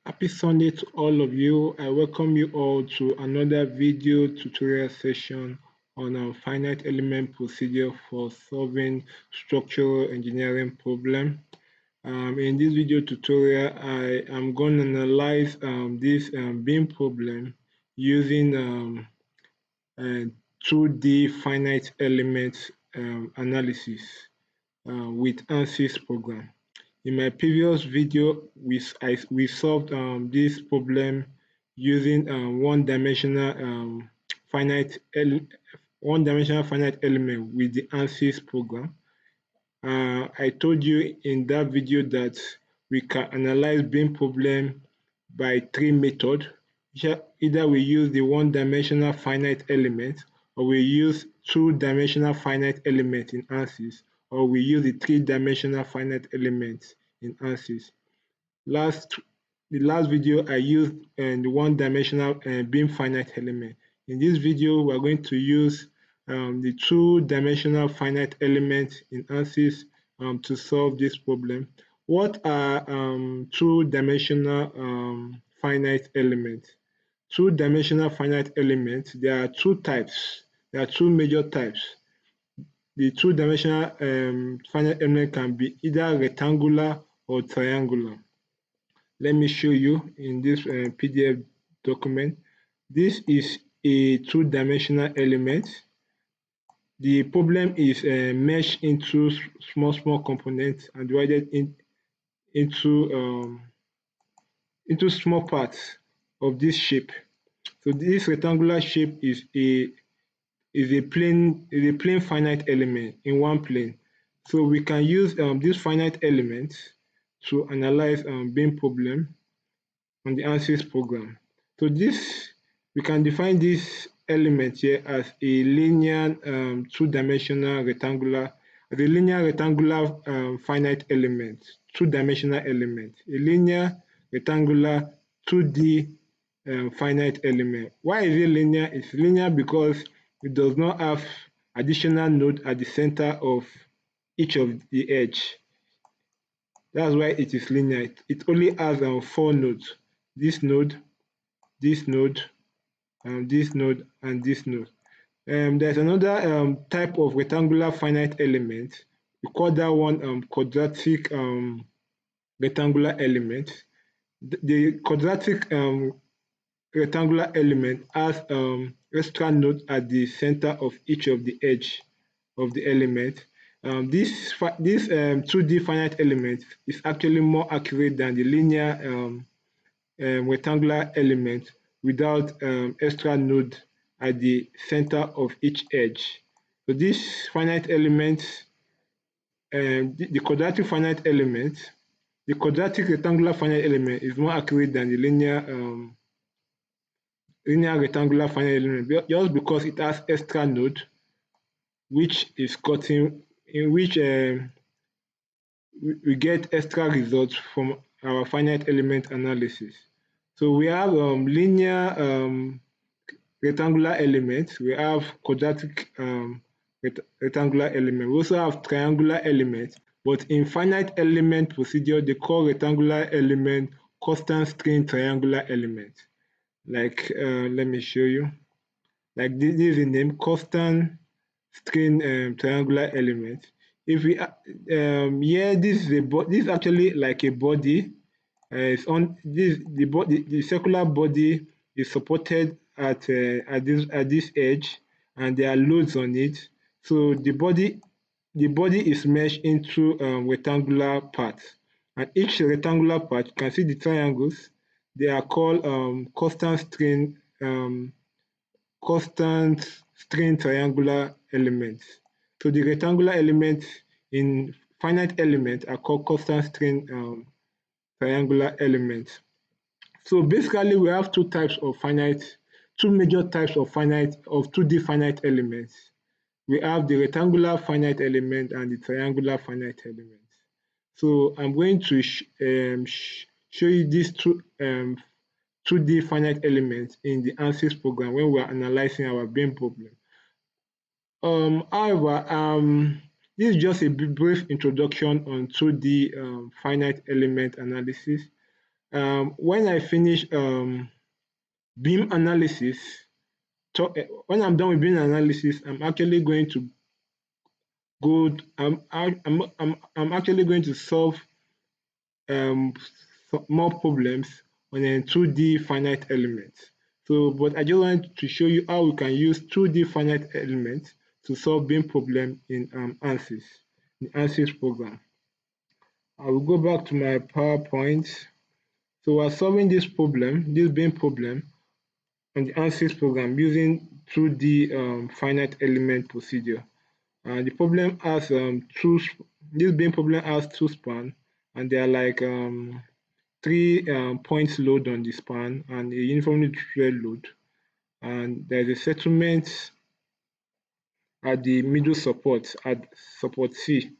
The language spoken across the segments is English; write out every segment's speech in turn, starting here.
Happy Sunday to all of you. I welcome you all to another video tutorial session on our finite element procedure for solving structural engineering problem. In this video tutorial, I am going to analyze this beam problem using 2D finite element analysis with Ansys program. In my previous video, we solved this problem using finite one-dimensional finite element with the Ansys program. I told you in that video that we can analyze beam problem by three methods. Either we use the one-dimensional finite element, or we use two-dimensional finite element in Ansys, or we use the three-dimensional finite element in Ansys. The last video I used the one-dimensional beam finite element. In this video, we're going to use the two-dimensional finite element in Ansys to solve this problem. What are two-dimensional finite elements? Two-dimensional finite elements, there are two types. There are two major types. The two-dimensional finite element can be either rectangular or triangular. Let me show you in this PDF document. This is a two-dimensional element. The problem is meshed into small components and divided into small parts of this shape. So this rectangular shape is a plane finite element in one plane. So we can use this finite element to analyze beam problem on the Ansys program. So we can define this element here as a linear two-dimensional rectangular, finite element, two-dimensional element, a linear rectangular 2D finite element. Why is it linear? It's linear because it does not have additional node at the center of each of the edge. That's why it is linear. It only has 4 nodes. This node, this node, this node, and this node. There's another type of rectangular finite element. We call that one quadratic rectangular element. The quadratic rectangular element has extra node at the center of each of the edge of the element. This 2D finite element is actually more accurate than the linear rectangular element without extra node at the center of each edge. So this finite element, the quadratic finite element, the quadratic rectangular finite element is more accurate than the linear rectangular finite element just because it has extra node, which is gotten in which we get extra results from our finite element analysis. So we have linear rectangular elements, we have quadratic rectangular element, we also have triangular elements, but in finite element procedure, they call rectangular element constant string triangular element. Like, let me show you. Like this is the name, constant string triangular element. If we here, this is actually like a body. It's on the circular body is supported at this edge, and there are loads on it. So the body is meshed into rectangular parts, and each rectangular part, you can see the triangles. They are called constant string triangular elements. So the rectangular elements in finite element are called constant string triangular elements. So basically, we have two major types of 2D finite elements. We have the rectangular finite element and the triangular finite element. So I'm going to show you these 2D finite elements in the Ansys program when we are analyzing our beam problem. However, this is just a brief introduction on 2D finite element analysis. When I finish beam analysis, when I'm done with beam analysis, I'm actually going to I'm actually going to solve um, more problems on a 2D finite element. So, but I just wanted to show you how we can use 2D finite elements to solve beam problem in Ansys, the Ansys program. I will go back to my PowerPoint. So we're solving this problem, this beam problem, on the Ansys program using 2D finite element procedure. The problem has this beam problem has two span, and they are like 3 points load on the span and a uniformly distributed load. And there's a settlement at the middle support, at support C,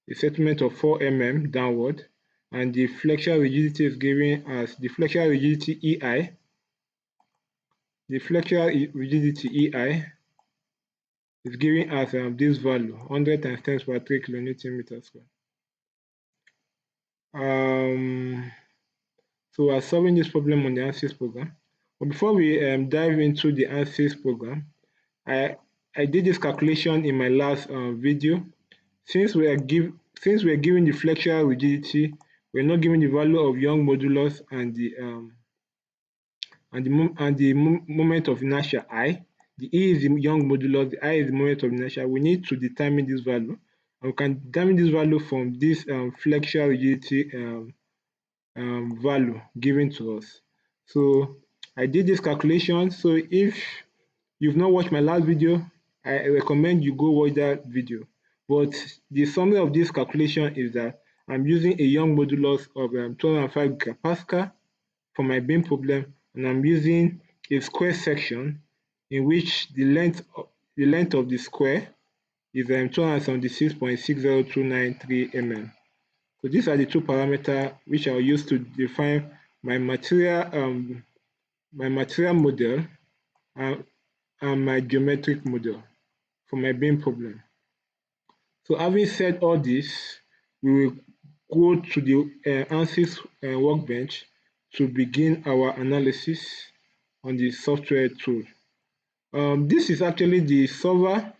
a settlement of 4 mm downward, and the flexural rigidity is given as the flexural rigidity EI. The flexural rigidity EI is given as this value, 100 times 10 to the 3 kilonewton meter square. So we are solving this problem on the Ansys program. But before we dive into the Ansys program, I did this calculation in my last video. Since we are given the flexural rigidity, we're not given the value of Young modulus and the moment of inertia I. The E is the Young modulus, the I is the moment of inertia. We need to determine this value, and we can determine this value from this flexural rigidity value given to us. So I did this calculation. So if you've not watched my last video, I recommend you go watch that video. But the summary of this calculation is that I'm using a Young modulus of 12.5 gigapascal for my beam problem, and I'm using a square section in which the length of the square is 276.60293 mm. So these are the two parameters which I'll use to define my material model and my geometric model for my beam problem. So having said all this, we will go to the Ansys workbench to begin our analysis on the software tool. This is actually the solver.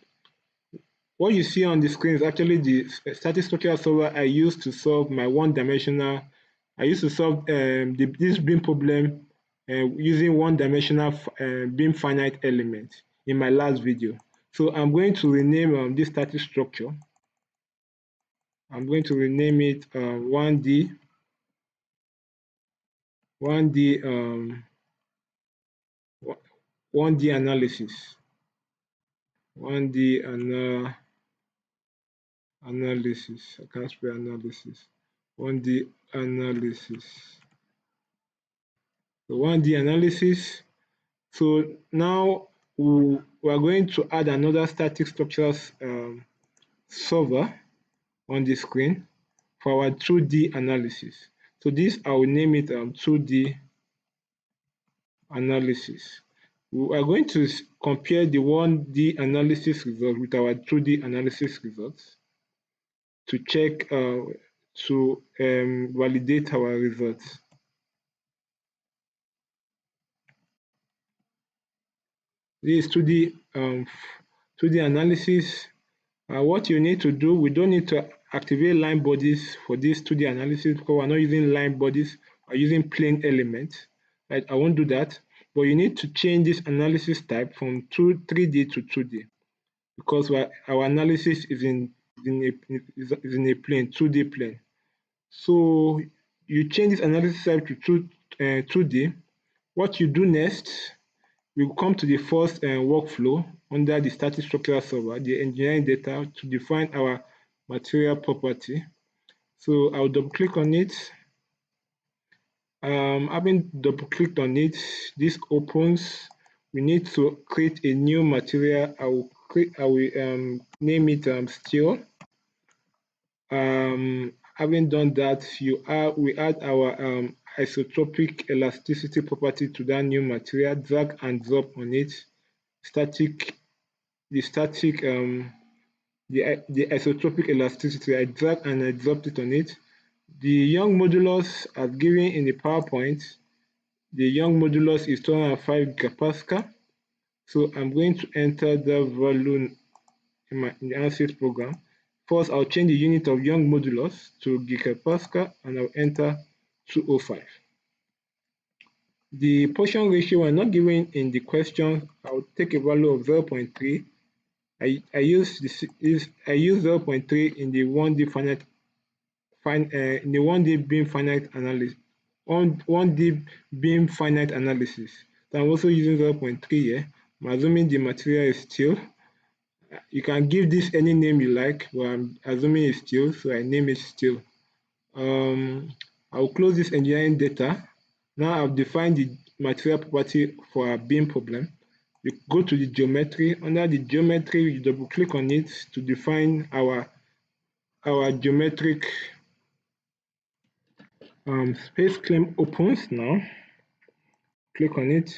What you see on the screen is actually the static structural solver I used to solve my one-dimensional. I used to solve this beam problem using one-dimensional beam finite element in my last video. So I'm going to rename this static structure. I'm going to rename it 1D 1D analysis. 1D analysis. I can't spell analysis. 1D analysis. So 1D analysis. So now we are going to add another static structures solver on the screen for our 2D analysis. So this I will name it 2D analysis. We are going to compare the 1D analysis result with our 2D analysis results to check to validate our results. This is 2D analysis. What you need to do, we don't need to activate line bodies for this 2D analysis because we're not using line bodies, we're using plane elements. Right? I won't do that, but you need to change this analysis type from 3D to 2D because our analysis is in a plane, 2D plane. So you change this analysis type to 2D. What you do next, we will come to the first workflow under the static structural solver, the engineering data, to define our material property. So I'll double click on it. Having double clicked on it, this opens. We need to create a new material. I will name it steel. Having done that, we add our isotropic elasticity property to that new material, drag and drop on it. The isotropic elasticity, I drag and I dropped it on it. The Young modulus as given in the PowerPoint, the Young modulus is 205 gigapascal. So I'm going to enter the value in the Ansys program. First, I'll change the unit of Young modulus to gigapascal and I'll enter 205. The portion ratio are not given in the question. I'll take a value of 0.3. I use 0.3 in the 1D finite in the 1D beam finite analysis. 1D beam finite analysis. So I'm also using 0.3 here. I'm assuming the material is steel. You can give this any name you like, but I'm assuming it's steel, so I name it steel. I'll close this engineering data. Now I've defined the material property for our beam problem. You go to the geometry. Under the geometry, you double click on it to define our geometric space claim opens now. Click on it.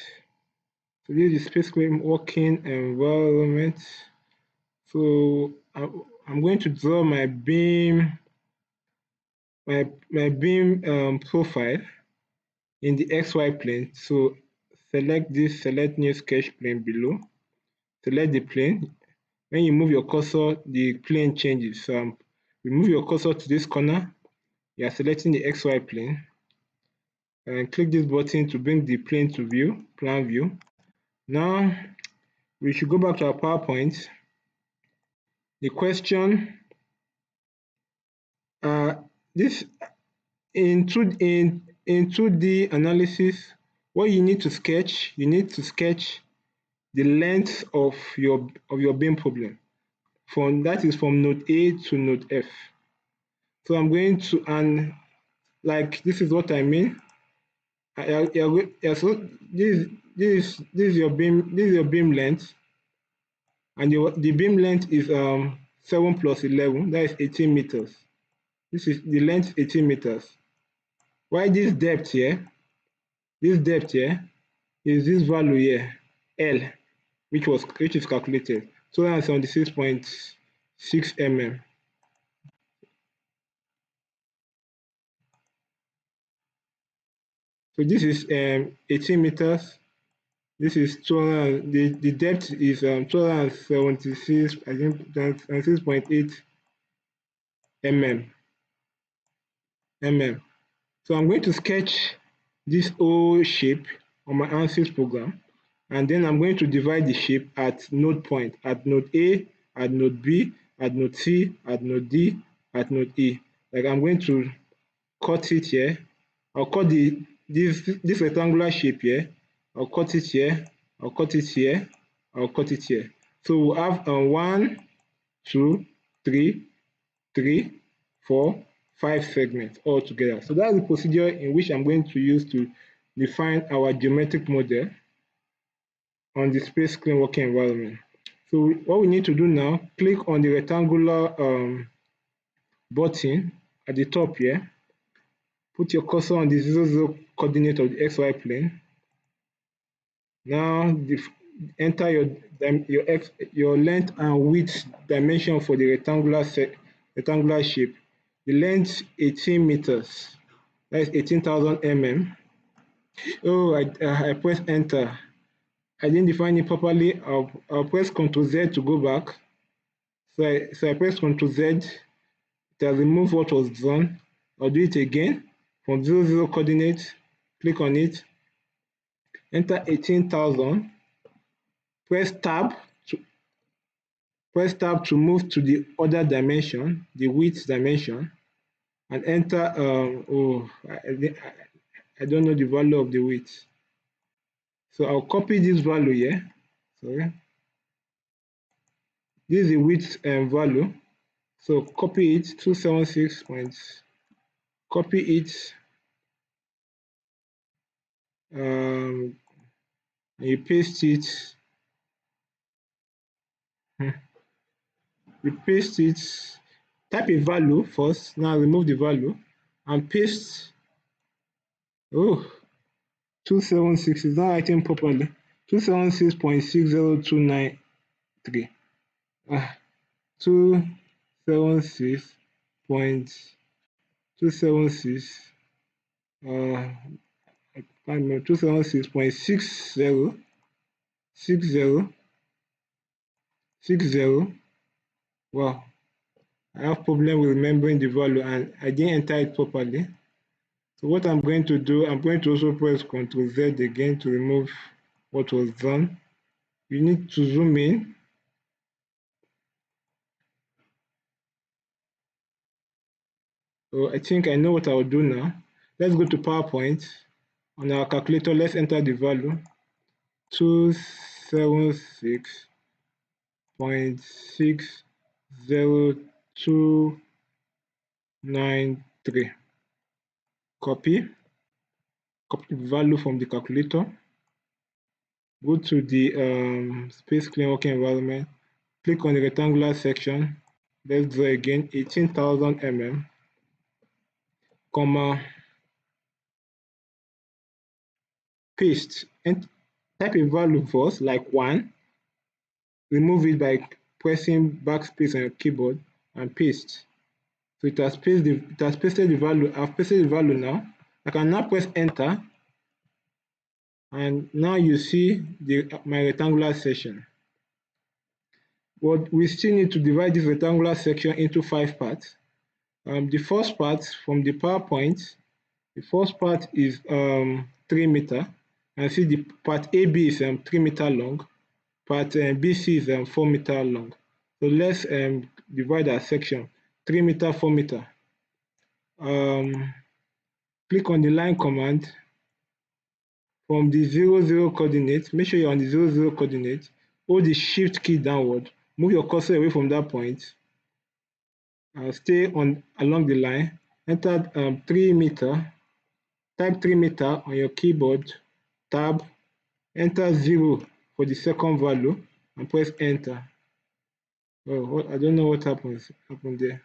So this is the space claim working environment. So I'm going to draw my beam profile in the XY plane. So select new sketch plane below. Select the plane. When you move your cursor, the plane changes. So you move your cursor to this corner. You are selecting the XY plane. And click this button to bring the plane to view, plan view. Now we should go back to our PowerPoint. The question, this in 2D analysis, what you need to sketch, the length of your beam problem. That is from node A to node F. So I'm going to, and like this is what I mean. So this is your beam length, and the beam length is 7 plus 11, that is 18 meters. This is the length 18 meters. Why this depth here? This depth here is this value here, L, which is calculated 276.6 mm. So this is 18 meters. This is 200. The depth is 276. I think that's 6.8 mm. So I'm going to sketch this whole shape on my Ansys program, and then I'm going to divide the shape at node point, at node A, at node B, at node C, at node D, at node E. Like I'm going to cut it here. I'll cut this rectangular shape here. I'll cut it here. I'll cut it here. I'll cut it here. So we'll have 1, 2, 3, 4, 5 segments all together. So that's the procedure in which I'm going to use to define our geometric model on the space claim working environment. So what we need to do now, click on the rectangular button at the top here. Put your cursor on the 0, coordinate of the XY plane. Now enter your length and width dimension for the rectangular shape. The length 18 meters. That's 18,000 mm. Oh, I press enter. I didn't define it properly. I'll press Ctrl Z to go back. So I press Ctrl Z. It has removed what was done. I'll do it again. From 0, coordinate, click on it, enter 18,000, press tab to move to the other dimension, the width dimension, and enter, I don't know the value of the width. So I'll copy this value here. Sorry. This is the width value. So copy it, 276 points. Copy it. And you paste it. You paste it. Type a value first. Now remove the value and paste. Oh, 276 is not writing properly. 276.6029. 276 276 I can't remember, 276.60 60. Wow, I have problem with remembering the value and I didn't enter it properly. So what I'm going to do, I'm going to also press Ctrl Z again to remove what was done. You need to zoom in. So I think I know what I will do now. Let's go to PowerPoint. On our calculator, let's enter the value 276.60293. Copy the value from the calculator. Go to the space clean working environment. Click on the rectangular section. Let's draw again 18,000 mm, comma, paste, and type a value first, like 1. Remove it by pressing backspace on your keyboard and paste. So it has pasted the value. I've pasted the value now. I can now press enter, and now you see my rectangular section. But we still need to divide this rectangular section into 5 parts. The first part from the PowerPoint, the first part is 3 meter. And see the part AB is 3 meter long. Part BC is 4 meter long. So let's divide our section 3 meter, 4 meter. Click on the line command from the 00 coordinate. Make sure you're on the 00 coordinate. Hold the shift key downward. Move your cursor away from that point. Stay along the line. Enter 3 meter. Type 3 meter on your keyboard. Tab. Enter 0 for the second value and press enter. Oh, I don't know what happened there.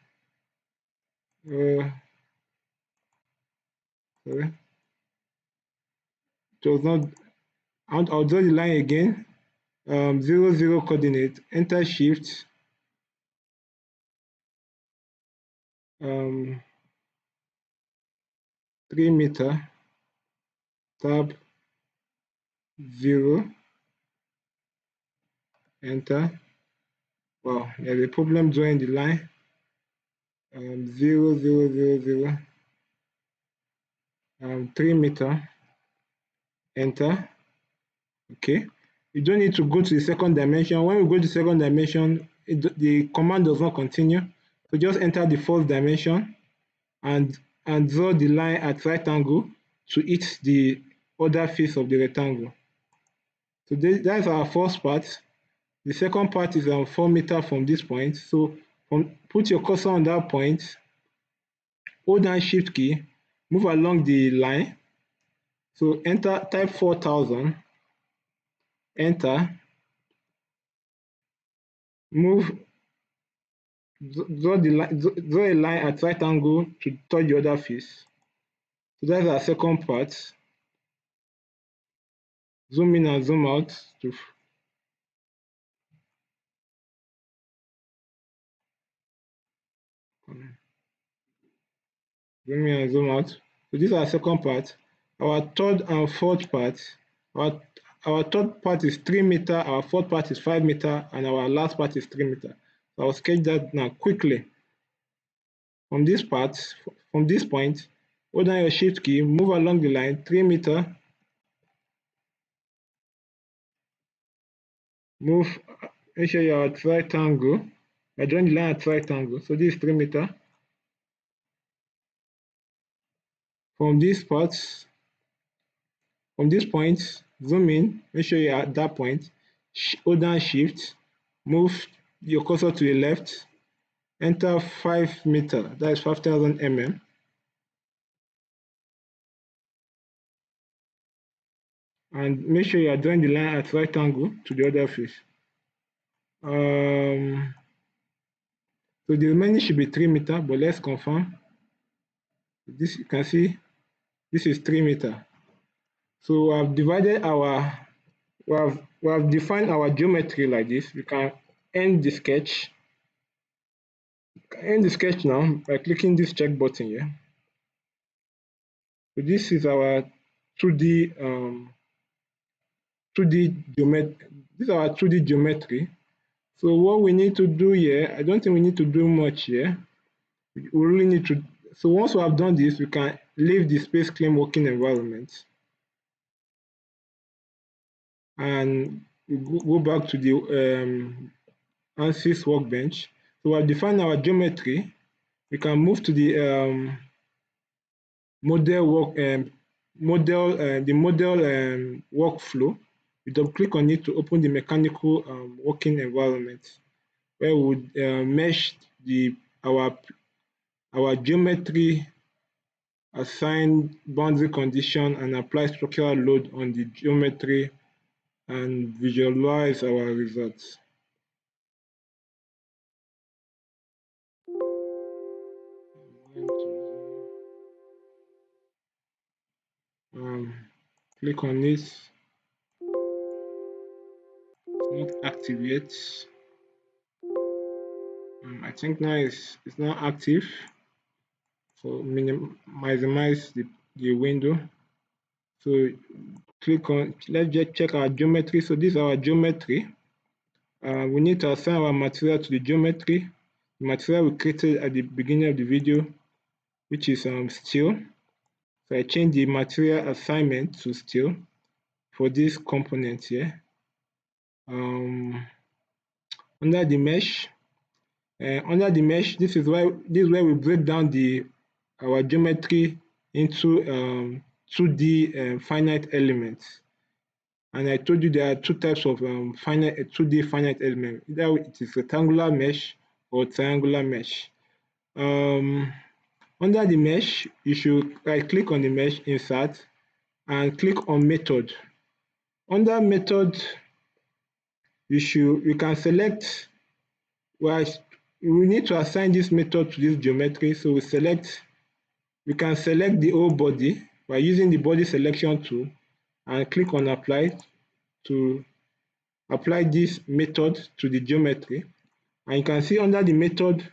Sorry. It was not. I'll draw the line again. 00 coordinate. Enter shift. 3 meter. Tab 0. Enter. Wow, there's a problem drawing the line. 0, 0, 0, 0. 3 meter. Enter. Okay. You don't need to go to the second dimension. When we go to the second dimension, the command does not continue. So just enter the first dimension and draw the line at right angle to hit the other face of the rectangle. So that's our first part. The second part is 4 meter from this point. So put your cursor on that point, hold down shift key, move along the line. So type 4,000, enter, move, draw a line at right angle to touch the other face. So that's our second part. Zoom in and zoom out to zoom in and zoom out. So this is our second part. Our third and fourth part, our third part is 3 meter, our fourth part is 5 meter, and our last part is 3 meter. So I'll sketch that now quickly. From this point, hold down your shift key, move along the line 3 meter, move, make sure you're at right angle. I join the line at right angle. So this is 3 meter. From this point, zoom in, make sure you're at that point, hold down shift, move your cursor to the left, enter 5 meter, that is 5,000 mm. And make sure you are drawing the line at right angle to the other face. So the remaining should be 3 meter, but let's confirm. This, you can see, this is 3 meter. So we have divided we have defined our geometry like this. We can end the sketch. End the sketch now by clicking this check button here. So this is our 2D 2D geometry. This is our 2D geometry. So what we need to do here, I don't think we need to do much here. We really need to. So once we have done this, we can leave the space claim working environment and we go back to the Ansys workbench. So we have defined our geometry. We can move to the model workflow. We double click on it to open the mechanical working environment where we would mesh the our geometry, assign boundary condition and apply structural load on the geometry and visualize our results. Click on this. It's not active yet. I think now it's not active. So minimize the window. So click on, let's just check our geometry. So this is our geometry. We need to assign our material to the geometry. The material we created at the beginning of the video, which is steel. So I change the material assignment to steel for this component here. Under the mesh, this is where we break down our geometry into 2D finite elements. And I told you there are two types of 2D finite element. Either it is rectangular mesh or triangular mesh. Under the mesh, you should right-click on the mesh, insert, and click on method. Under method, you can select. Well, we need to assign this method to this geometry. So we can select the whole body by using the body selection tool and click on apply to apply this method to the geometry. And you can see under the method,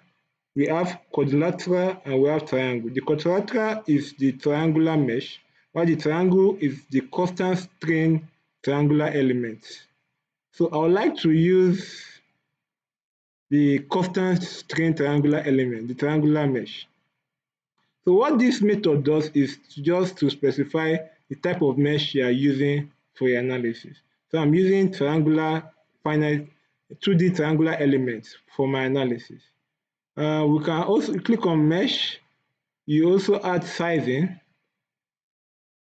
we have quadrilateral and we have triangle. The quadrilateral is the triangular mesh, while the triangle is the constant strain triangular element. So I would like to use the constant strain triangular element, the triangular mesh. So what this method does is just to specify the type of mesh you are using for your analysis. So I'm using triangular finite 2D triangular elements for my analysis. We can also click on mesh. You also add sizing,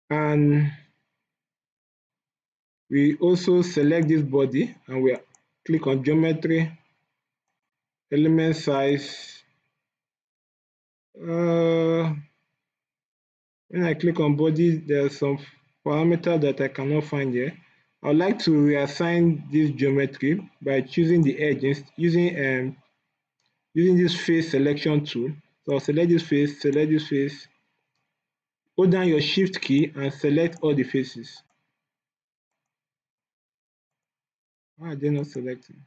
and we also select this body and we click on geometry, element size. When I click on body, there's some parameter that I cannot find here. I would like to reassign this geometry by choosing the edges using this face selection tool. So I'll select this face, hold down your shift key and select all the faces. Why are they not selecting?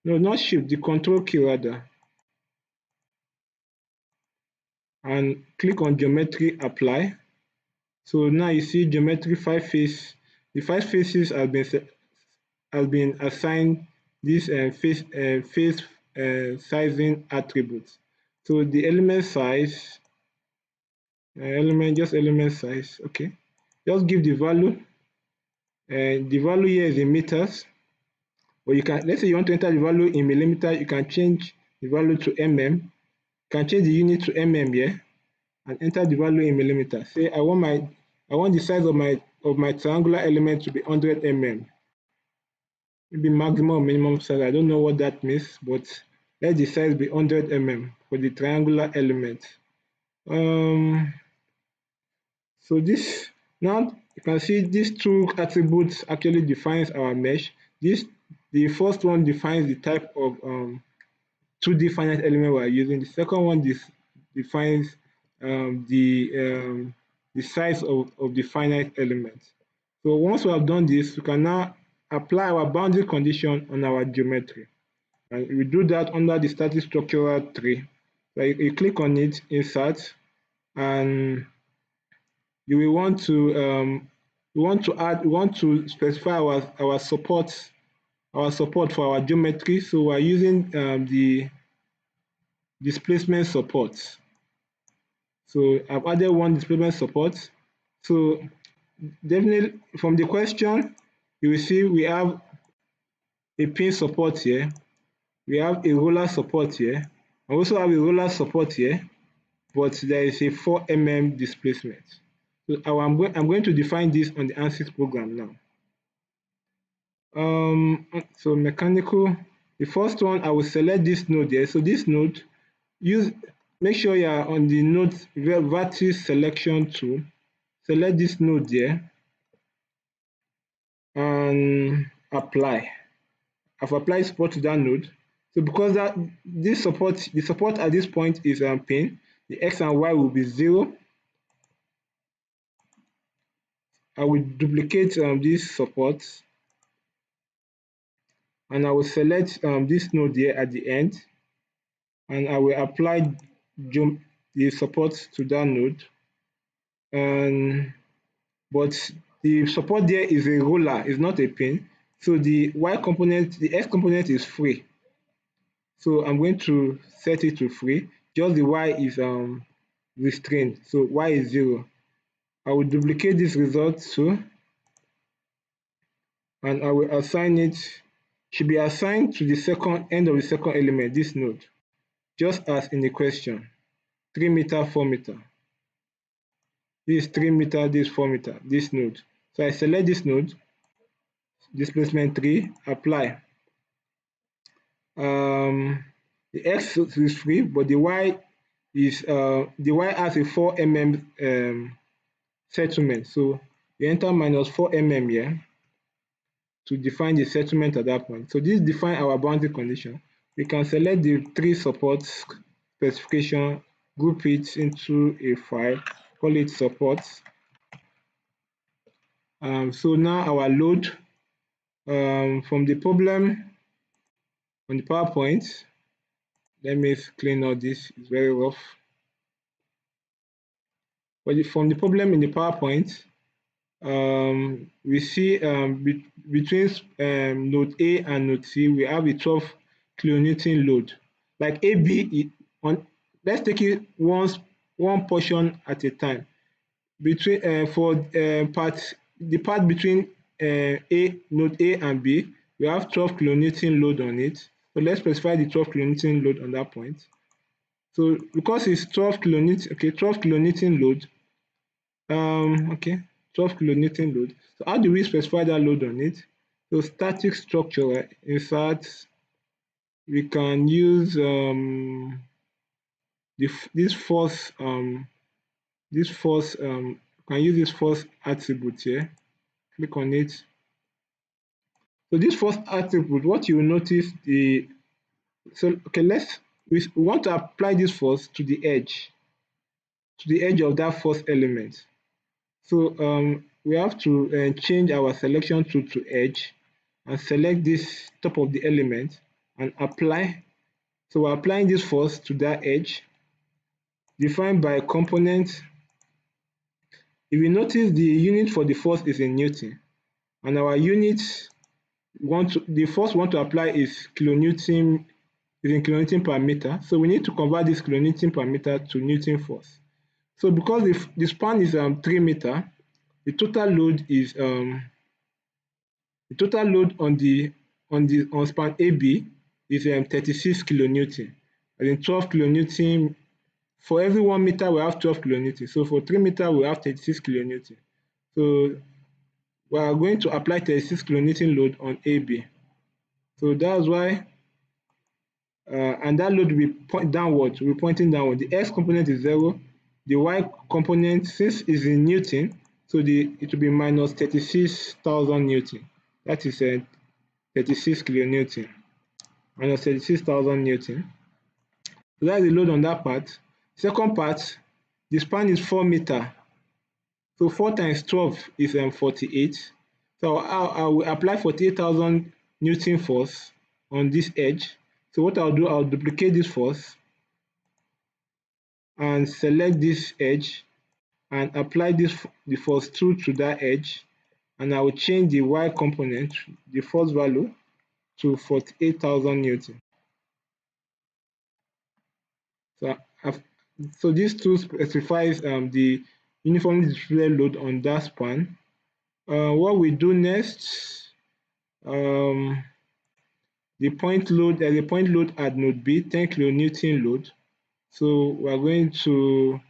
No, not shift, the control key rather. And click on geometry apply. So now you see geometry 5 face. The 5 faces has been assigned this face sizing attributes. So the element size, element size, okay. Just give the value. The value here is in meters. Or you can, let's say you want to enter the value in millimeter, you can change the value to mm. You can change the unit to mm here and enter the value in millimeter. Say I want the size of my triangular element to be 100 mm. Maybe maximum or minimum size. I don't know what that means, but let the size be 100 mm for the triangular element. So this, now you can see these two attributes actually defines our mesh. The first one defines the type of 2D finite element we are using. The second one defines the size of the finite element. So once we have done this, we can now apply our boundary condition on our geometry. And we do that under the static structural tree. So you click on it, insert, and you will want to we want to specify our support for our geometry. So we're using the displacement support. So I've added one displacement support. So definitely from the question, you will see we have a pin support here. We have a roller support here. I also have a roller support here, but there is a 4 mm displacement. So I'm going to define this on the Ansys program now. So mechanical, the first one, I will select this node here. So this node, make sure you are on the node vertex selection tool. Select this node here and apply. I've applied support to that node. So because the support at this point is pin, the x and y will be 0. I will duplicate this support, and I will select this node here at the end, and I will apply the support to that node. But the support there is a roller, is not a pin. So the x component is free. So I'm going to set it to free. Just the y is restrained. So y is 0. I will duplicate this result too, and I will assign it. Should be assigned to the end of the second element, this node, just as in the question. 3 meter, 4 meter. This is 3 meter, this is 4 meter, this node. So I select this node, displacement 3, apply. The x is free, but the y has a 4 mm settlement. So you enter minus 4 mm here to define the settlement at that point. So this defines our boundary condition. We can select the 3 supports specification, group it into a file, call it supports. So now our load from the problem on the PowerPoint. Let me clean all this, it's very rough. But from the problem in the PowerPoint, we see between node A and node C, we have a 12 kilonewton load. Like AB, let's take it one portion at a time. For the part between node A and B, we have 12 kilonewton load on it. So let's specify the 12 kilonewton load on that point. So because it's 12 kilonewton, okay, 12 kilonewton load, 12 kilonewton load. So how do we specify that load on it? So static structure, insert, we can use this force attribute here. Click on it. So this force attribute, what you will notice we want to apply this force to the edge of that force element. So we have to change our selection tool to edge and select this top of the element and apply. So we're applying this force to that edge, defined by a component. If you notice, the unit for the force is in Newton, and our unit the force we want to apply is kilonewton, in kilonewton per meter. So we need to convert this kilonewton per meter to Newton force. So because the span is 3 meter, the total load is on span AB is 36 kilonewton. And in 12 kilonewton, for every 1 meter we have 12 kilonewton. So for 3 meter we have 36 kilonewton. So we are going to apply 36 kilonewton load on AB. So that's why, and that load will be pointing downward. The x component is 0. The y component, since it's in Newton, so it will be minus 36,000 Newton. That is 36 kilonewton. Minus 36,000 Newton. So that's the load on that part. Second part, the span is 4 meter. So 4 times 12 is 48. So I will apply 48,000 Newton force on this edge. So what I'll do, I'll duplicate this force and select this edge and apply the force 2 to that edge, and I will change the y component, the force value, to 48,000 Newton. So, so this tool specifies the uniformly distributed load on that span. What we do next, um, the point load, there's a point load at node B, 10 kilonewton load. So we're going to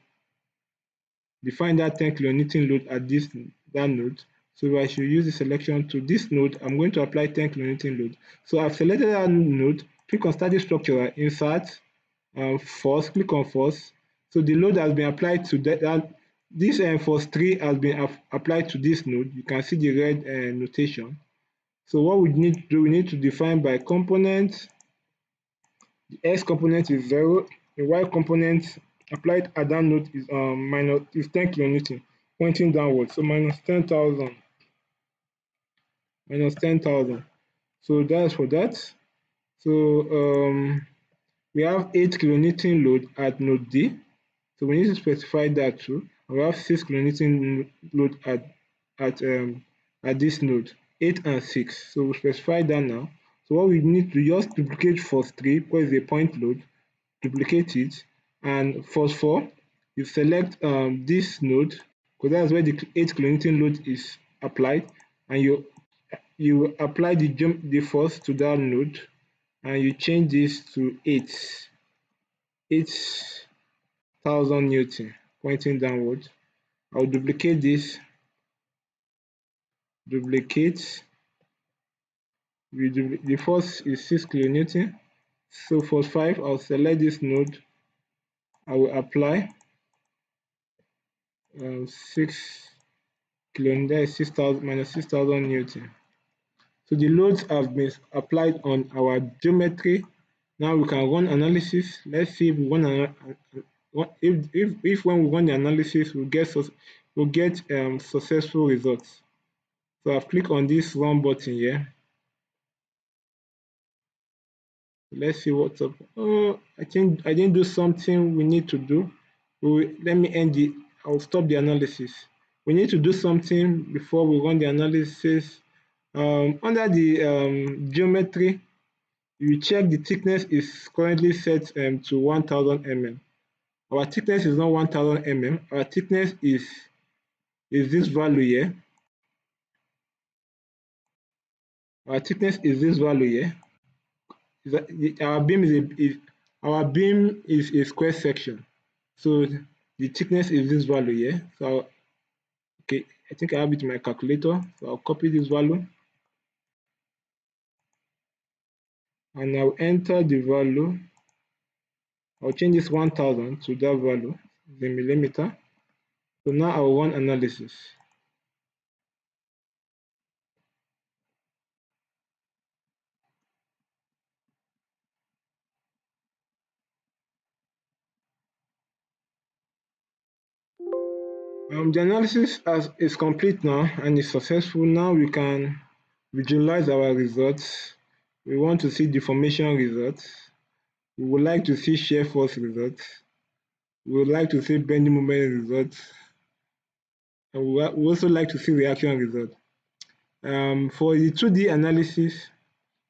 define that 10 kilonewton load at that node. So I should use the selection to this node. I'm going to apply 10 kilonewton load. So I've selected that node, click on static structure, insert, force, click on force. So the load has been applied to that. This force 3 has been applied to this node. You can see the red notation. So what we need to do, we need to define by component. The x component is 0. The y component applied at that node is 10 kilonewton, pointing downwards. So minus 10,000. Minus 10,000. So that's for that. So we have 8 kilonewton load at node D. So we need to specify that too. We have 6 kilonewton load at this node, 8 and 6. So we specify that now. So what we need to just duplicate force 3 because it's a point load, duplicate it, and force 4, you select this node because that's where the 8 kilonewton load is applied, and you apply the force to that node, and you change this to 8,000 Newton, pointing downward. I'll duplicate this, duplicate. The force is 6 kilonewton. So for 5, I'll select this node. I will apply 6 kilonewton, that is 6,000 minus 6,000 Newton. So the loads have been applied on our geometry. Now we can run analysis. Let's see if we run if when we run the analysis we'll get successful results. So I've clicked on this run button here. Let's see what's up. Oh, I think I didn't do something we need to do. Let me end it. I'll stop the analysis. We need to do something before we run the analysis. Under the geometry, you check the thickness is currently set to 1000 mm. Our thickness is not 1000 mm. Our thickness is this value here. Our thickness is this value here. Our beam is a square section. So the thickness is this value here. So okay, I think I have it in my calculator. So I'll copy this value, and I'll enter the value. I'll change this 1000 to that value, the millimeter. So now I'll run analysis. The analysis is complete now and is successful. Now we can visualize our results. We want to see deformation results. We would like to see shear force results. We would like to see bending moment results. And we also like to see reaction results. For the 2D analysis,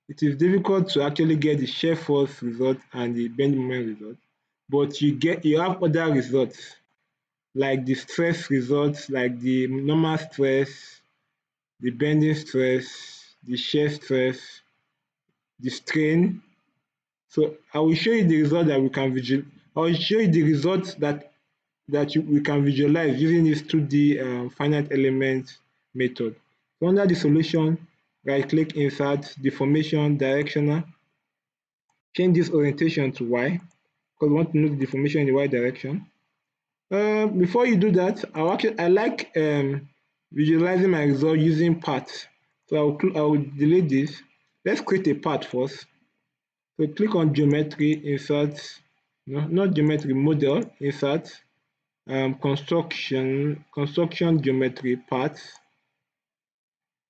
it is difficult to actually get the shear force result and the bending moment result, but you have other results like the stress results, like the normal stress, the bending stress, the shear stress, the strain. So I will show you the result that we can visualize. I will show you the results that we can visualize using this 2D finite element method. So under the solution, right-click, insert, deformation, directional. Change this orientation to Y because we want to know the deformation in the Y direction. Before you do that, I like visualizing my result using paths. So I will delete this. Let's create a path first. So click on geometry, insert, no, not geometry, model, insert, construction geometry paths.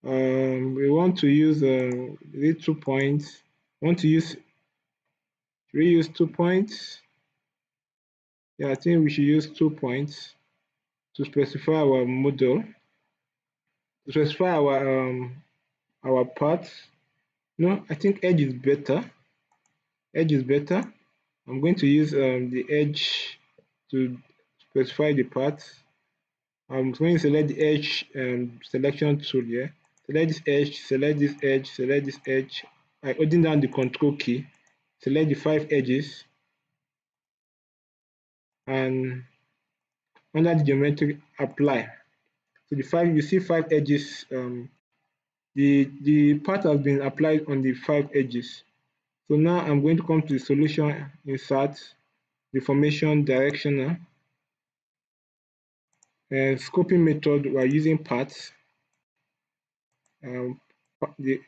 We want to use 2 points. Want to use, should we use 2 points? Yeah, I think we should use 2 points. to specify our model, to specify our path. No, I think edge is better. Edge is better. I'm going to use the edge to specify the path. I'm going to select the edge selection tool here. Select this edge, select this edge, select this edge. By holding down the control key, select the 5 edges, and under the geometry apply. So you see 5 edges. The path has been applied on the 5 edges. So now I'm going to come to the solution, insert, deformation, directional, and scoping method. We are using paths.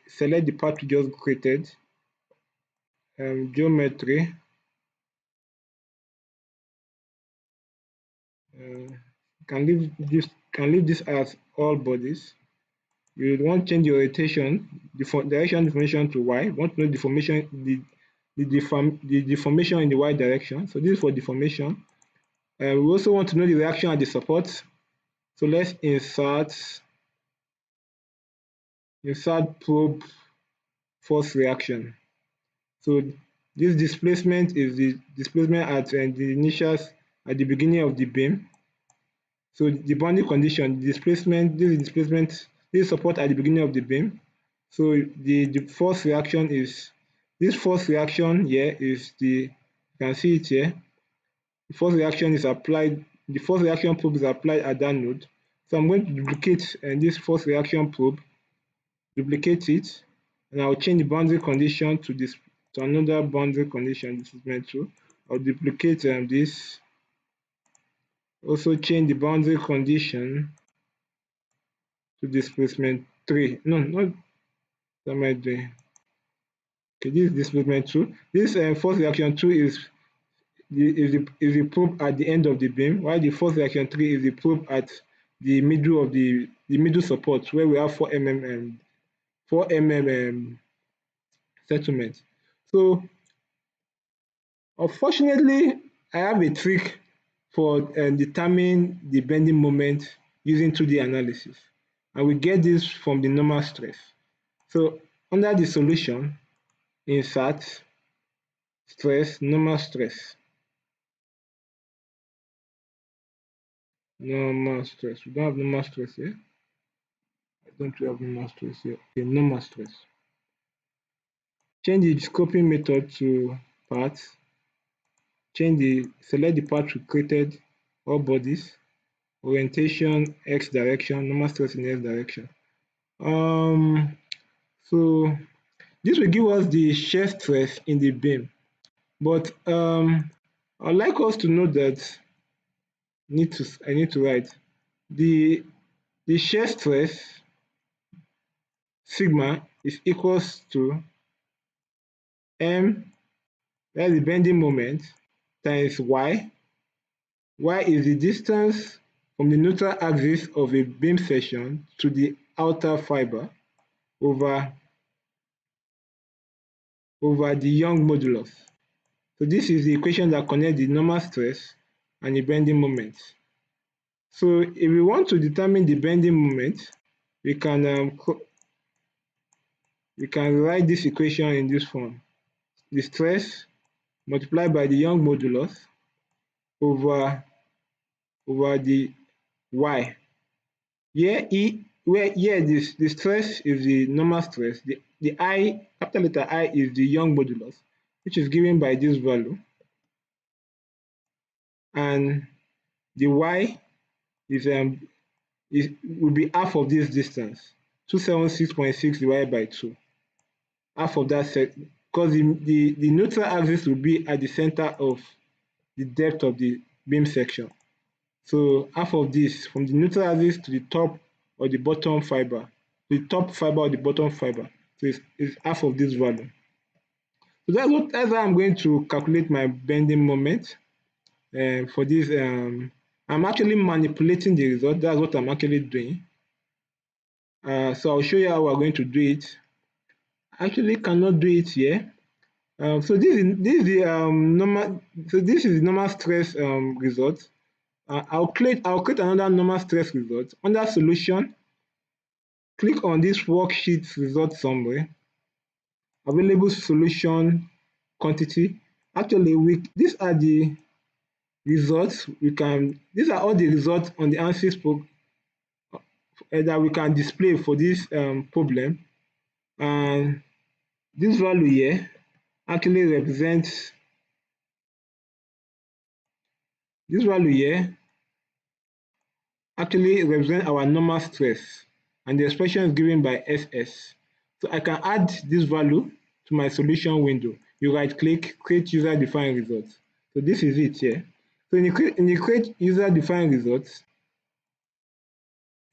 Select the path we just created. Geometry. Can leave this as all bodies. You want to change the orientation, direction deformation to Y. You want to know the deformation in the Y direction. So this is for deformation. We also want to know the reaction at the support. So let's insert probe force reaction. So this displacement is the displacement at the initials at the beginning of the beam. So the boundary condition, displacement, this is displacement, this is support at the beginning of the beam. So the force reaction is, this force reaction here is you can see it here. The force reaction is applied, the force reaction probe is applied at that node. So I'm going to duplicate this force reaction probe, duplicate it, and I'll change the boundary condition to another boundary condition. This is meant to. I'll duplicate this. Also change the boundary condition to displacement 3. No, not what am I doing? Okay, this is displacement 2. This force reaction 2 is the probe at the end of the beam, while the force reaction 3 is the probe at the middle of the middle support, where we have 4 mm settlement. So unfortunately, I have a trick for determining the bending moment using 2D analysis, and we get this from the normal stress. So under the solution, insert, stress, normal stress. Normal stress. We don't have normal stress here. I don't have normal stress here. Okay, normal stress. Change the scoping method to path. Select the path we created, all bodies. Orientation, X direction, normal stress in X direction. So this will give us the shear stress in the beam. But I'd like us to know that I need to write the shear stress sigma is equals to m, that's the bending moment, times y. Y is the distance from the neutral axis of a beam section to the outer fiber over the Young modulus. So this is the equation that connects the normal stress and the bending moment. So if we want to determine the bending moment, we can write this equation in this form: the stress multiplied by the Young modulus over the y. Here the stress is the normal stress. The I, capital letter I, is the Young modulus, which is given by this value, and the y will be half of this distance, 276.6 divided by 2. Half of that set, because the neutral axis will be at the center of the depth of the beam section. So half of this from the neutral axis to the top or the bottom fiber, the top fiber or the bottom fiber. So it's half of this value. So that's how I'm going to calculate my bending moment. For this, I'm actually manipulating the result. That's what I'm actually doing. So I'll show you how we're going to do it. I actually cannot do it here. So this is the normal. So this is the normal stress result. I'll create another normal stress result. Under solution, click on this worksheet result summary, available solution quantity. Actually, these are the results these are all the results on the Ansys that we can display for this problem. And this value here actually represents this value here actually represent our normal stress, and the expression is given by SS. So I can add this value to my solution window. You right click, create user defined results. So this is it here. So in the create user defined results,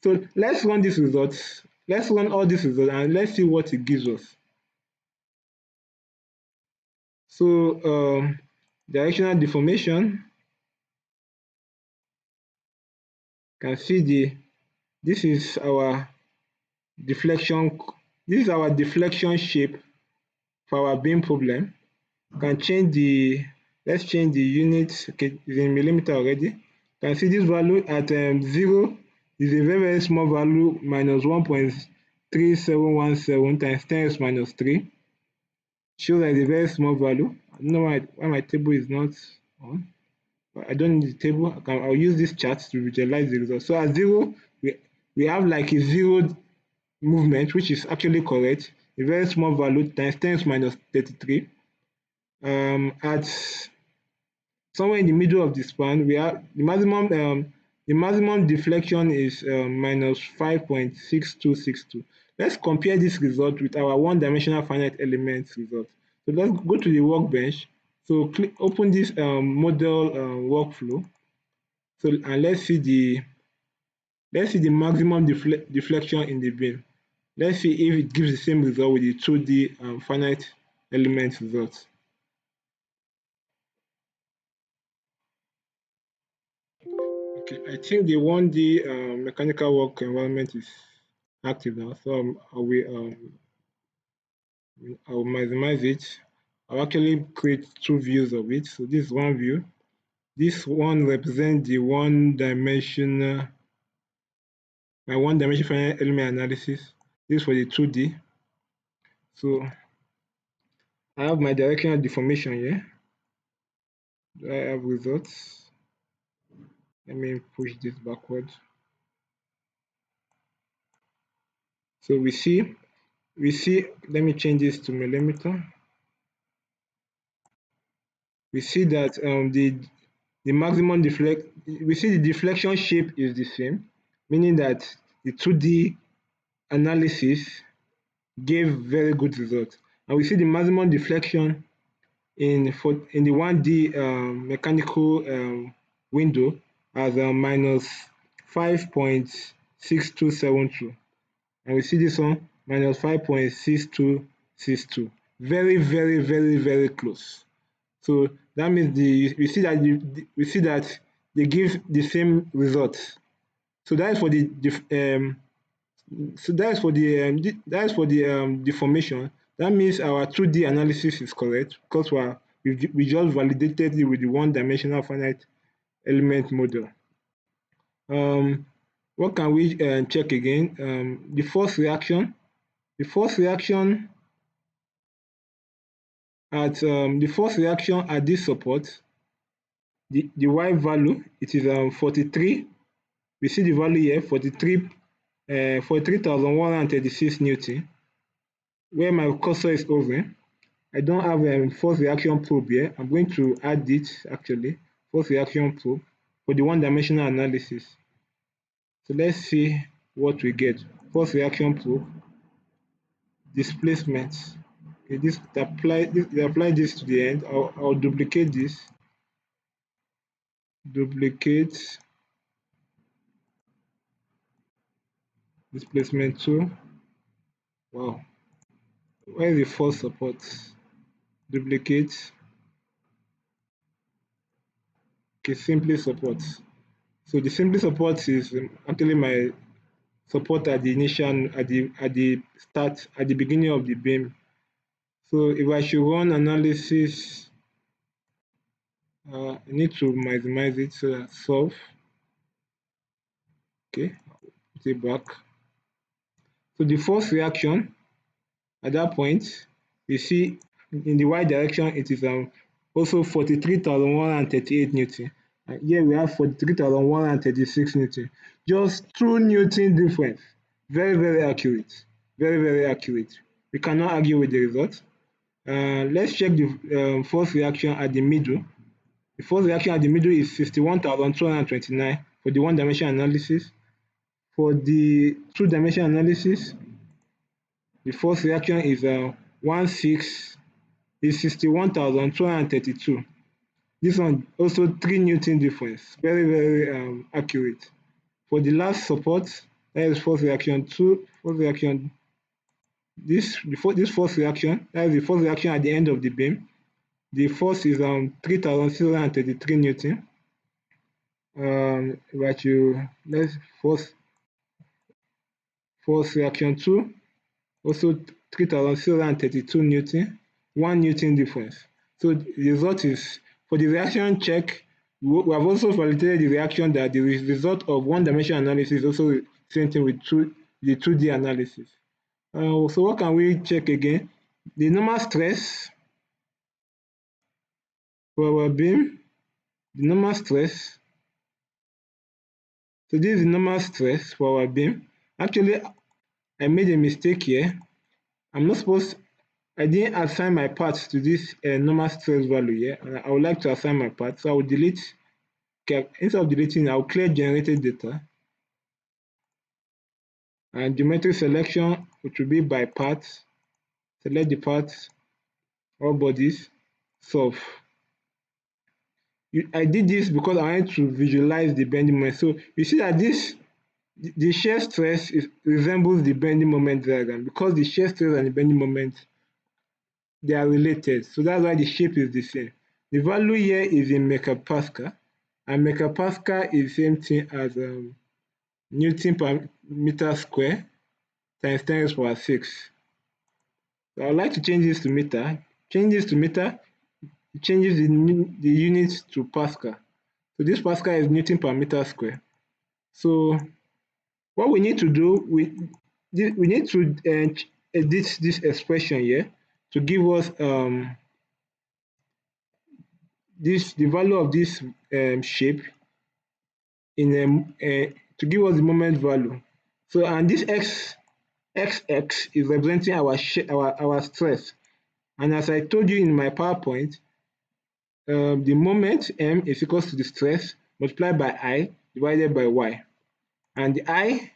so let's run these results. Let's run all these results and let's see what it gives us. So directional deformation, can see this is our deflection. This is our deflection shape for our beam problem. Can change let's change the units. Okay, it's in millimeter already. Can see this value at 0 is a very, very small value, minus 1.3717 times 10 minus 3. Shows that it's a very small value. I don't know why my table is not on. I don't need the table. I'll use this chart to visualize the result. So at 0, we have like a 0 movement, which is actually correct. A very small value times 10 minus 33. At somewhere in the middle of the span, we have the maximum deflection is minus 5.6262. Let's compare this result with our one-dimensional finite elements result. So let's go to the workbench. So open this model workflow. So and let's see the maximum deflection in the beam. Let's see if it gives the same result with the 2D finite element results. Okay, I think the 1D mechanical work environment is active now, so I'll maximize it. I'll actually create two views of it. So this is one view. This one represents the my one-dimensional finite element analysis. This for the 2D. So I have my directional deformation here. Do I have results? Let me push this backward. So we see, let me change this to millimeter. We see that the maximum we see the deflection shape is the same, meaning that the 2D analysis gave very good results. And we see the maximum deflection in the 1D mechanical window as minus 5.6272. And we see this one minus 5.6262. Very, very, very, very close. So that means we see that they give the same results. So that is for the deformation. That means our 2D analysis is correct because we just validated it with the one-dimensional finite element model. What can we check again? The force reaction. The force reaction at this support, the Y value, it is 43. We see the value here, 43,136 Newton. Where my cursor is over, I don't have a force reaction probe here. I'm going to add it actually, force reaction probe for the one-dimensional analysis. So let's see what we get. Force reaction probe, displacement. Okay, apply this to the end. I'll duplicate this. Duplicate displacement 2. Wow. Where is the force support? Duplicate. Okay, simply support. So the simply support is actually my support at the beginning of the beam. So if I should run analysis, I need to maximize it, so solve. Okay, put it back. So the force reaction at that point, you see in the y direction it is also 43,138 Newton. And here we have 43,136 Newton. Just 2 Newton difference. Very, very accurate. Very, very accurate. We cannot argue with the result. Let's check the force reaction at the middle. The force reaction at the middle is 61,229 for the one-dimensional analysis. For the two-dimensional analysis, the force reaction is 61,232. This one also 3 Newton difference. Very, very accurate. For the last support, that is force reaction 2, force reaction, this force reaction, that is the force reaction at the end of the beam. The force is 3,633 Newton. But let's force reaction 2, also 3,632 Newton, 1 Newton difference. So the result is, for the reaction check, we have also validated the reaction that the result of one-dimensional analysis is also same thing with the 2D analysis. So what can we check again? The normal stress for our beam, the normal stress. So this is the normal stress for our beam. Actually, I made a mistake here. I didn't assign my path to this normal stress value here. And I would like to assign my path. So I will delete, instead of deleting, I will clear generated data. And geometry selection, which will be by path. Select the path, all bodies, solve. I did this because I wanted to visualize the bending moment. So you see that the shear stress resembles the bending moment diagram, because the shear stress and the bending moment, they are related. So that's why the shape is the same. The value here is in megapascal, and megapascal is the same thing as Newton per meter square times 10 raised to power 6. So I would like to change this to meter. Change this to meter, it changes the units to Pascal. So this Pascal is Newton per meter square. So what we need to do, we need to edit this expression here to give us the value of this shape to give us the moment value. So, and this xx is representing our stress. And as I told you in my PowerPoint, the moment m is equals to the stress multiplied by I divided by y. And the I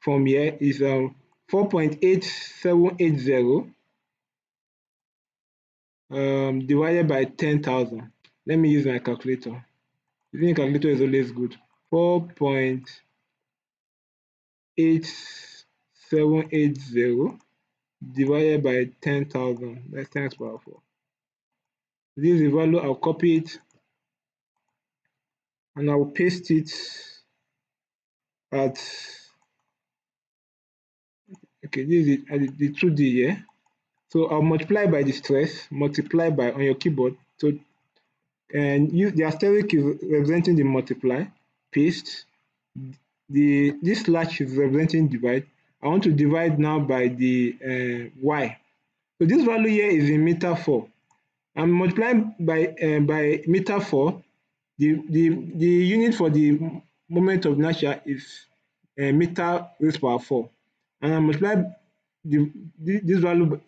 from here is 4.8780 divided by 10,000. Let me use my calculator. Using a calculator is always good. 4.8780 divided by 10,000. That's 10 to the power 4. This is the value. I'll copy it and I'll paste it at, okay, this is the 2D here. So I'll multiply by the stress, multiply by on your keyboard. So, and use the asterisk is representing the multiply, paste. This slash is representing divide. I want to divide now by the y. So this value here is in meter 4. I'm multiplying by meter 4. The unit for the moment of inertia is meter raised to power 4. And I multiply this value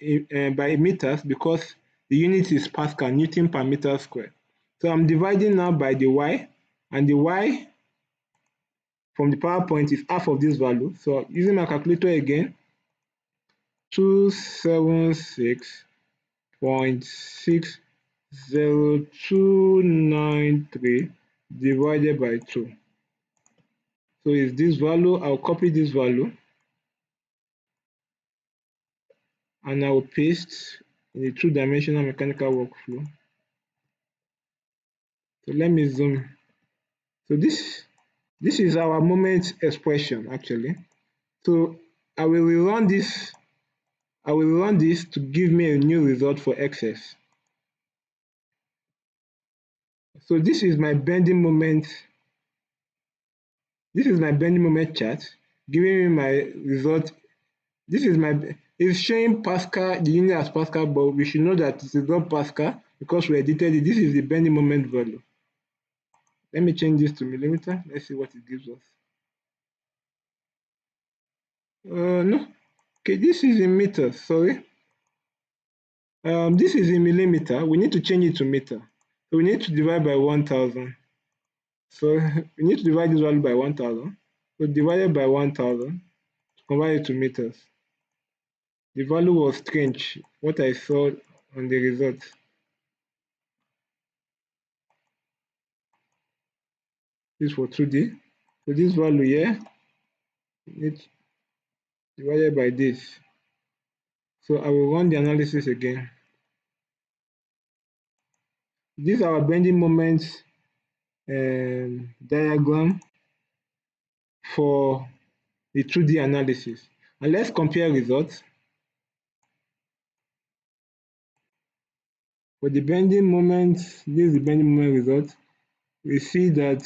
by meters because the unit is Pascal, Newton per meter square. So I'm dividing now by the y, and the y from the PowerPoint is half of this value. So using my calculator again, 276.60293 divided by 2. So is this value. I'll copy this value and I will paste in the two-dimensional mechanical workflow. So let me zoom. So this is our moment expression actually. So I will rerun this. I will run this to give me a new result for xs. So this is my bending moment This is my bending moment chart, giving me my result. This is my, it's showing Pascal, the unit as Pascal, but we should know that it is not Pascal because we edited it. This is the bending moment value. Let me change this to millimeter. Let's see what it gives us. No. Okay, this is in meters, sorry. This is in millimeter. We need to change it to meter. So we need to divide by 1000. So we need to divide this value by 1000. So divided by 1000 to convert it to meters. The value was strange, what I saw on the result. This for 2D. So this value here, it's divided by this. So I will run the analysis again. This is our bending moments diagram for the 2D analysis. And let's compare results. For the bending moment, this is the bending moment result. We see that,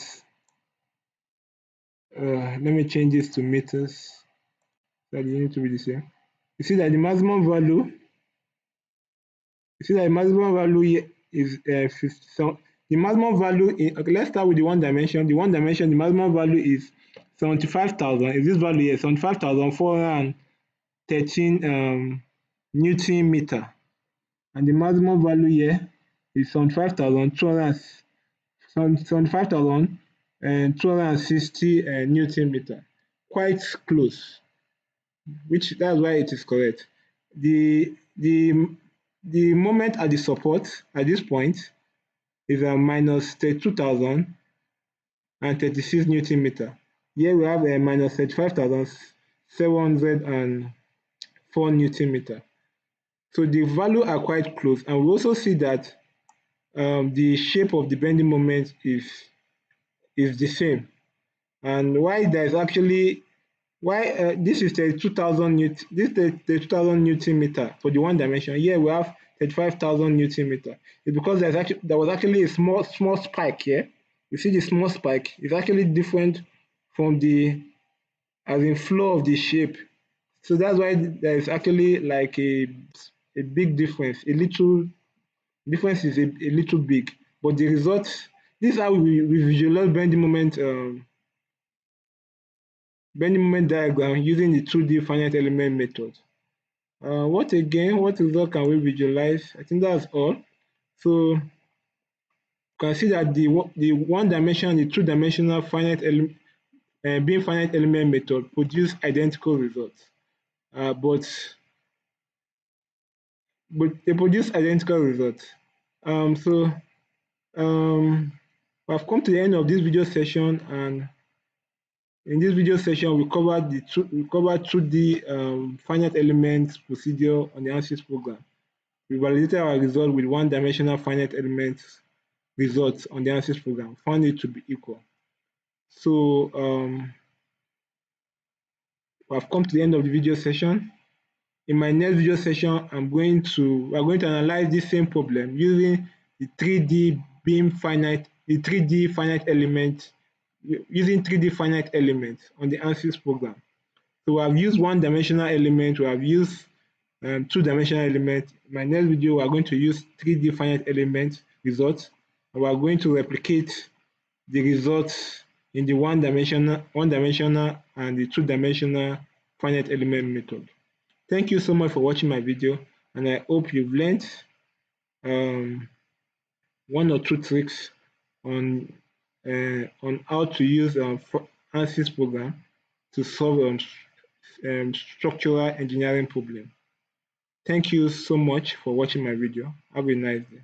let me change this to meters. That you need to be the same. You see that the maximum value, here is 50. So the maximum value in, okay, let's start with the one dimension. The one dimension, the maximum value is 75,000. Is this value here? 75,413 Newton meter. And the maximum value here is 75,260 Newton meter. Quite close, which that's why it is correct. The moment at the support at this point is minus 32,036 Newton meter. Here we have a minus 35,704 Newton meter. So the value are quite close, and we also see that the shape of the bending moment is the same. And why there is actually this is 32,000 Newton, this is 32,000 Newton meter for the one dimension. Here we have 35,000 Newton meter. It's because there was actually a small spike here. You see the small spike is actually different from the flow of the shape. So that's why there is actually like a big difference. A little difference is a little big, but the result. This is how we visualize bending moment diagram using the 2D finite element method. What result can we visualize? I think that's all. So you can see that the one dimension, the two-dimensional finite being finite element method produce identical results, but they produce identical results. So I've come to the end of this video session, and in this video session, we covered 2D finite elements procedure on the Ansys program. We validated our result with one-dimensional finite elements results on the Ansys program, found it to be equal. So I've come to the end of the video session. In my next video session, we're going to analyze this same problem using the 3D finite element, using 3D finite elements on the Ansys program. So we have used one-dimensional element, we have used two-dimensional element. In my next video, we are going to use 3D finite element results, and we are going to replicate the results in the one-dimensional and the two-dimensional finite element method. Thank you so much for watching my video, and I hope you've learned one or two tricks on how to use Ansys program to solve structural engineering problem. Thank you so much for watching my video. Have a nice day.